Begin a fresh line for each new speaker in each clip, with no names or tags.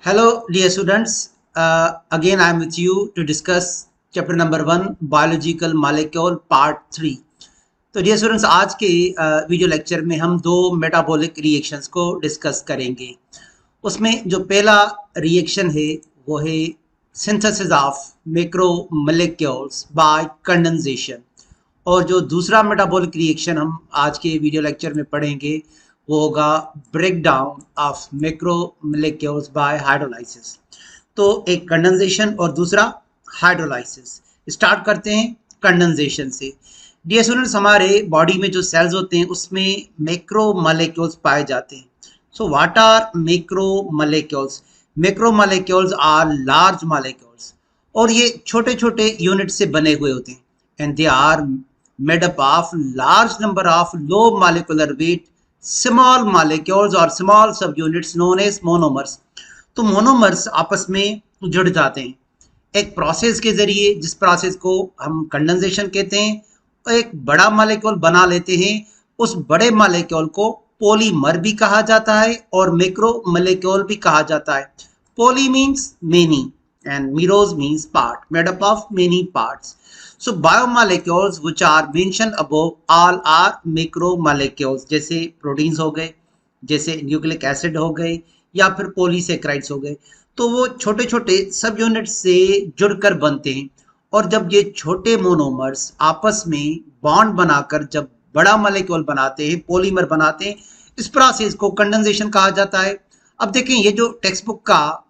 Hello, dear students. Again, I am with you to discuss chapter number 1, Biological Molecule Part 3. तो dear students, आज के video lecture में हम दो metabolic reactions को डिस्कस करेंगे। उसमें जो पहला रिएक्शन है वो है synthesis of macromolecules bye condensation, और जो दूसरा मेटाबॉलिक रिएक्शन हम आज के वीडियो लेक्चर में पढ़ेंगे वो होगा break down of macromolecules by hydrolysis. तो एक कंडेंसेशन और दूसरा हाइड्रोलाइसिस। स्टार्ट करते हैं कंडेंसेशन से। डियर स्टूडेंट्स, हमारे बॉडी में जो सेल्स होते हैं उसमें मैक्रोमोलेक्यूल्स पाए जाते हैं। So what are macromolecules? Macromolecules are large molecules, और ये छोटे छोटे यूनिट से बने हुए होते हैं, and they are made up of large number of low molecular weight small molecules और small subunits known as monomers. तो मोनोमर्स आपस में जुड़ जाते हैं एक प्रोसेस के जरिए, जिस प्रोसेस को हम कंडेंसेशन कहते हैं। एक बड़ा मॉलिक्यूल बना लेते हैं, उस बड़े मॉलिक्यूल को पॉलीमर भी कहा जाता है और मैक्रोमोलेक्यूल भी कहा जाता है। Poly means many and meros means part, made up of many parts. So biomolecules which are mentioned above all are macromolecules, जैसे प्रोटीन्स हो गए, जैसे न्यूक्लिक एसिड हो गए, या फिर पॉलीसेक्राइड्स हो गए। तो वो छोटे छोटे सब यूनिट से जुड़कर बनते हैं, और जब ये छोटे मोनोमर्स आपस में बॉन्ड बनाकर जब बड़ा मॉलिक्यूल बनाते हैं, पॉलीमर बनाते हैं, इस प्रोसेस को कंडेंसेशन कहा जाता है। अब देखें, ये जो टेक्स्ट बुक का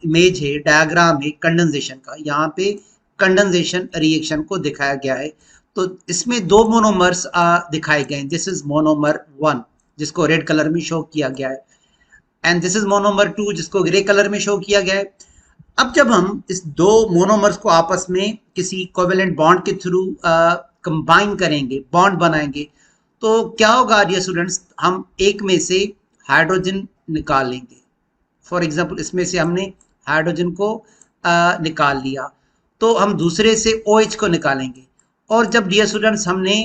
इमेज है, डायग्राम है कंडेंसेशन का, यहाँ पे कंडेंसेशन रिएक्शन को दिखाया गया है। तो इसमें दो मोनोमर्स दिखाए गए हैं। दिस इज मोनोमर 1 जिसको रेड कलर में शो किया गया है, एंड दिस इज मोनोमर 2 जिसको ग्रे कलर में शो किया गया है। अब जब हम इस दो मोनोमर्स को आपस में किसी कोवेलेंट बॉन्ड के थ्रू कंबाइन करेंगे, बॉन्ड बनाएंगे, तो क्या होगा डियर स्टूडेंट्स? हम एक में से हाइड्रोजन निकाल लेंगे। फॉर एग्जाम्पल, इसमें से हमने हाइड्रोजन को निकाल लिया, तो हम दूसरे से OH को निकालेंगे। और जब डियर स्टूडेंट्स हमने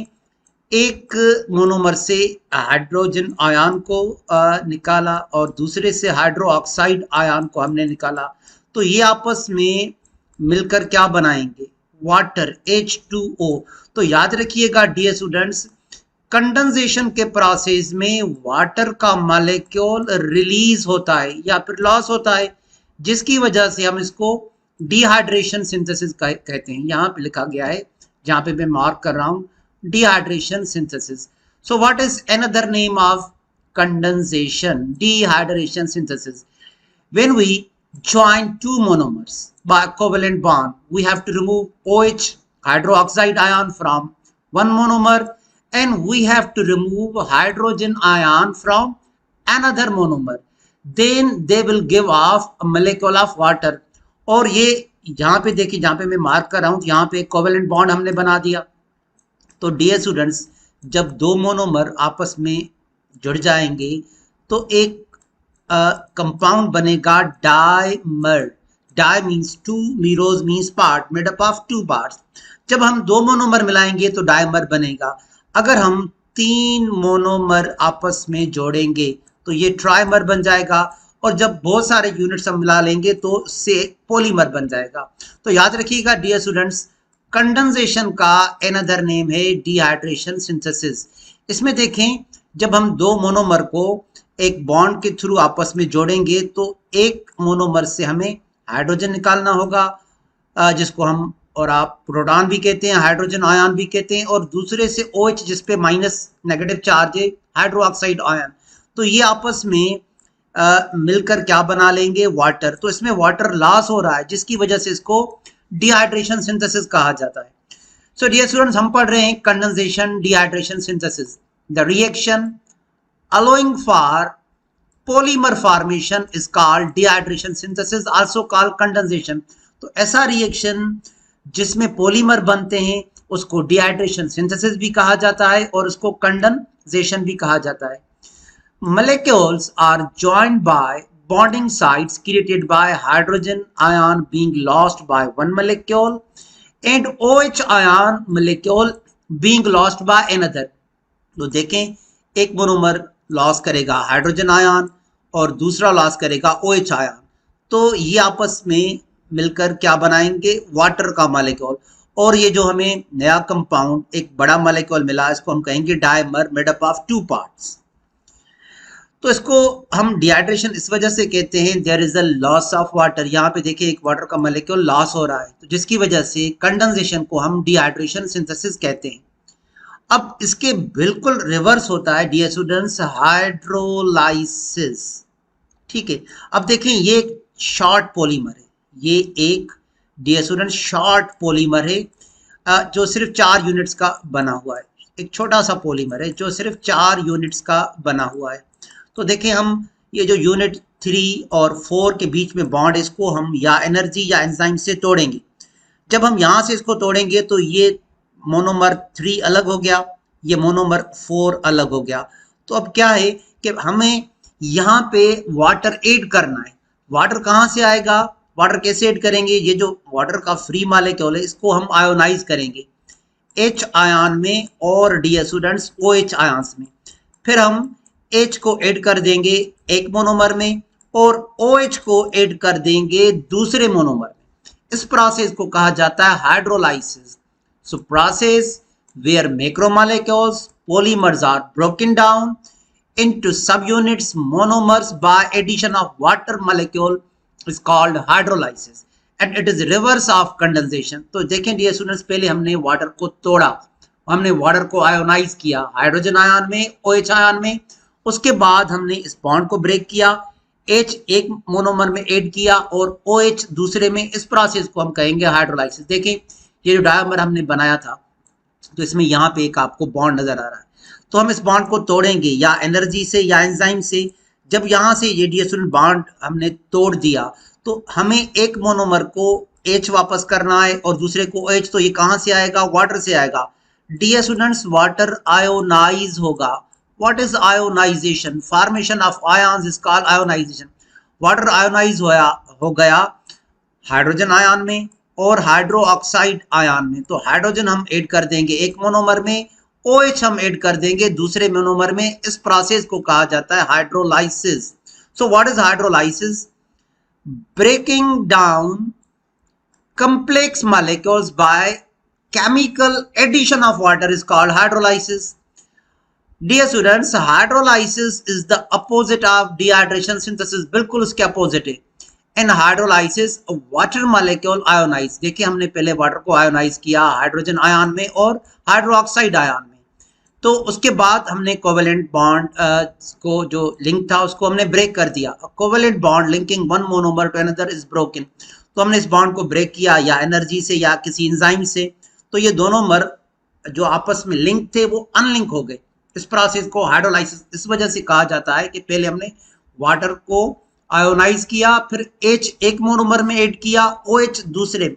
एक मोनोमर से हाइड्रोजन आयन को निकाला और दूसरे से हाइड्रो ऑक्साइड आयन को हमने निकाला, तो ये आपस में मिलकर क्या बनाएंगे? Water, H2O। तो याद रखिएगा डियर स्टूडेंट्स, कंडेंसेशन के प्रोसेस में वाटर का मॉलिक्यूल रिलीज होता है या फिर लॉस होता है, जिसकी वजह से हम इसको डिहाइड्रेशन सिंथेसिस कहते हैं। यहाँ पे लिखा गया है, जहाँ पे मैं मार्क कर रहा हूँ, dehydration synthesis. So what is another name of condensation? Dehydration synthesis. When we join two monomers by covalent bond, we have to remove OH, hydroxide ion, from one monomer, and we have to remove hydrogen ion from another monomer. Then they will give off a molecule of water. और ये यहाँ पे देखिए, जहाँ पे मैं mark कर रहा हूँ, यहाँ पे कोवेलेंट बॉन्ड हमने बना दिया। तो डियर स्टूडेंट्स, जब दो मोनोमर आपस में जुड़ जाएंगे तो एक कंपाउंड बनेगा dimer. Di means two, meros means part, made up of two parts. जब हम दो मोनोमर मिलाएंगे तो डाइमर बनेगा। अगर हम तीन मोनोमर आपस में जोड़ेंगे तो ये ट्राइमर बन जाएगा, और जब बहुत सारे यूनिट्स हम मिला लेंगे तो उससे पॉलीमर बन जाएगा। तो याद रखिएगा डियर स्टूडेंट्स, कंडेंसेशन का अनदर नेम है डिहाइड्रेशन सिंथेसिस। इसमें देखें, जब हम दो मोनोमर को एक बॉन्ड के थ्रू आपस में जोड़ेंगे तो एक मोनोमर से हमें हाइड्रोजन निकालना होगा, जिसको हम और आप प्रोटॉन भी कहते हैं, हाइड्रोजन आयन भी कहते हैं, और दूसरे से OH जिसपे माइनस नेगेटिव चार्ज है, हाइड्रो ऑक्साइड आयन। तो ये आपस में मिलकर क्या बना लेंगे? वाटर। तो इसमें वाटर लॉस हो रहा है, जिसकी वजह से इसको डिहाइड्रेशन सिंथेसिस कहा जाता है। सो डियर स्टूडेंट्स, हम पढ़ रहे हैं condensation, dehydration synthesis. The reaction allowing for polymer formation is called dehydration synthesis, also called condensation. तो ऐसा रिएक्शन जिसमें पॉलीमर बनते हैं उसको डिहाइड्रेशन सिंथेसिस भी कहा जाता है, और उसको कंडेंसेशन भी कहा जाता है। Molecules are joined by bonding sites created by hydrogen ion being lost by one molecule and OH ion molecule being lost by another. तो देखें, एक मोनोमर लॉस करेगा हाइड्रोजन आयन और दूसरा लॉस करेगा OH आयन। तो ये आपस में मिलकर क्या बनाएंगे, वाटर का मॉलिक्यूल। और ये जो हमें नया कंपाउंड एक बड़ा मॉलिक्यूल मिला, इसको हम कहेंगे dimer made up of 2 parts. तो इसको हम डिहाइड्रेशन इस वजह से कहते हैं, there is a loss of water. यहाँ पे देखिए एक वाटर का मॉलिक्यूल लॉस हो रहा है, तो जिसकी वजह से कंडेंसेशन को हम डिहाइड्रेशन सिंथेसिस कहते हैं। अब इसके बिल्कुल रिवर्स होता है डियर स्टूडेंट्स, हाइड्रोलाइसिस। ठीक है, अब देखें ये एक शॉर्ट पॉलीमर है, ये एक डियर स्टूडेंट शॉर्ट पॉलीमर है जो सिर्फ 4 यूनिट्स का बना हुआ है। एक छोटा सा पॉलीमर है जो सिर्फ 4 यूनिट्स का बना हुआ है। तो देखें हम ये जो यूनिट 3 और 4 के बीच में बॉन्ड, इसको हम या एनर्जी या एंजाइम से तोड़ेंगे। जब हम यहाँ से इसको तोड़ेंगे तो ये मोनोमर 3 अलग हो गया, ये मोनोमर 4 अलग हो गया। तो अब क्या है कि हमें यहाँ पे वाटर ऐड करना है। वाटर कहाँ से आएगा, वाटर कैसे ऐड करेंगे, ये जो वाटर का फ्री मॉलिक्यूल है इसको हम आयोनाइज करेंगे H आयन में और डियर स्टूडेंट्स OH आयन्स में। फिर हम H को ऐड कर देंगे एक मोनोमर में और OH को ऐड कर देंगे दूसरे मोनोमर में। इस प्रोसेस को कहा जाता है hydrolysis. So process where macromolecules polymers are broken down into subunits monomers by addition of water molecule is called hydrolysis and it is reverse of condensation। तो देखें डियर स्टूडेंट्स, पहले हमने वाटर को तोड़ा, हमने वाटर को आयोनाइज किया hydrogen ion में OH आयन में, उसके बाद हमने इस बॉन्ड को ब्रेक किया, H एक मोनोमर में ऐड किया और OH दूसरे में। इस प्रोसेस को हम कहेंगे हाइड्रोलाइसिस। देखें ये जो डायमर हमने बनाया था, तो इसमें यहाँ पे एक आपको बॉन्ड नजर आ रहा है, तो हम इस बॉन्ड को तोड़ेंगे या एनर्जी से या एंजाइम से। जब यहाँ से ये डियर स्टूडेंट बॉन्ड हमने तोड़ दिया तो हमें एक मोनोमर को H वापस करना है और दूसरे को OH। तो ये कहाँ से आएगा, वाटर से आएगा। डियर स्टूडेंट्स वाटर आयोनाइज होगा। What is ionisation, formation of ions is called ionisation. Water ionise हो गया हाइड्रोजन आयन में और हाइड्रो ऑक्साइड आयन में। तो हाइड्रोजन हम ऐड कर देंगे एक मोनोमर में, OH हम ऐड कर देंगे दूसरे मोनोमर में। इस प्रोसेस को कहा जाता है hydrolysis. So what is hydrolysis, breaking down complex molecules by chemical addition of water is called hydrolysis. Dear students, hydrolysis is the opposite of dehydration synthesis। बिल्कुल उसके अपोजिट है। इन हाइड्रोलाइसिस वाटर मॉलिक्यूल आयोनाइज। देखिए हमने पहले water को ionise किया hydrogen ion में और हाइड्रोक्साइड आयन में, तो उसके बाद हमने कोवेलेंट बॉन्ड को जो लिंक था उसको हमने ब्रेक कर दिया। Covalent bond linking one monomer to another is broken. तो हमने इस बॉन्ड को ब्रेक किया या एनर्जी से या किसी एंजाइम से, तो ये दोनों मर जो आपस में लिंक थे वो अनलिंक हो गए। इस प्रोसेस को हाइड्रोलाइसिस इस वजह से कहा जाता है कि पहले हमने वाटर को आयोनाइज किया, फिर H एक मोनोमर में ऐड किया, OH दूसरे।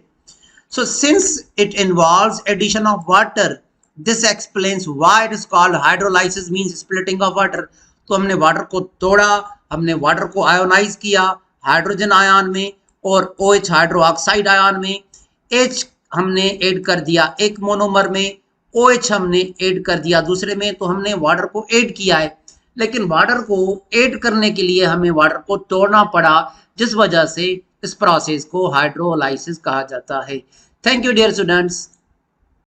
So since it involves addition of water, this explains why it is called hydrolysis means splitting of water. तो हमने वाटर को तोड़ा, हमने वाटर को आयोनाइज किया हाइड्रोजन आयन में और OH हाइड्रो ऑक्साइड आयन में, H हमने ऐड कर दिया एक मोनोमर में, OH हमने ऐड कर दिया दूसरे में। तो हमने वाटर को ऐड किया है, लेकिन वाटर को ऐड करने के लिए हमें वाटर को तोड़ना पड़ा, जिस वजह से इस प्रोसेस को हाइड्रोलाइसिस कहा जाता है। Thank you dear students.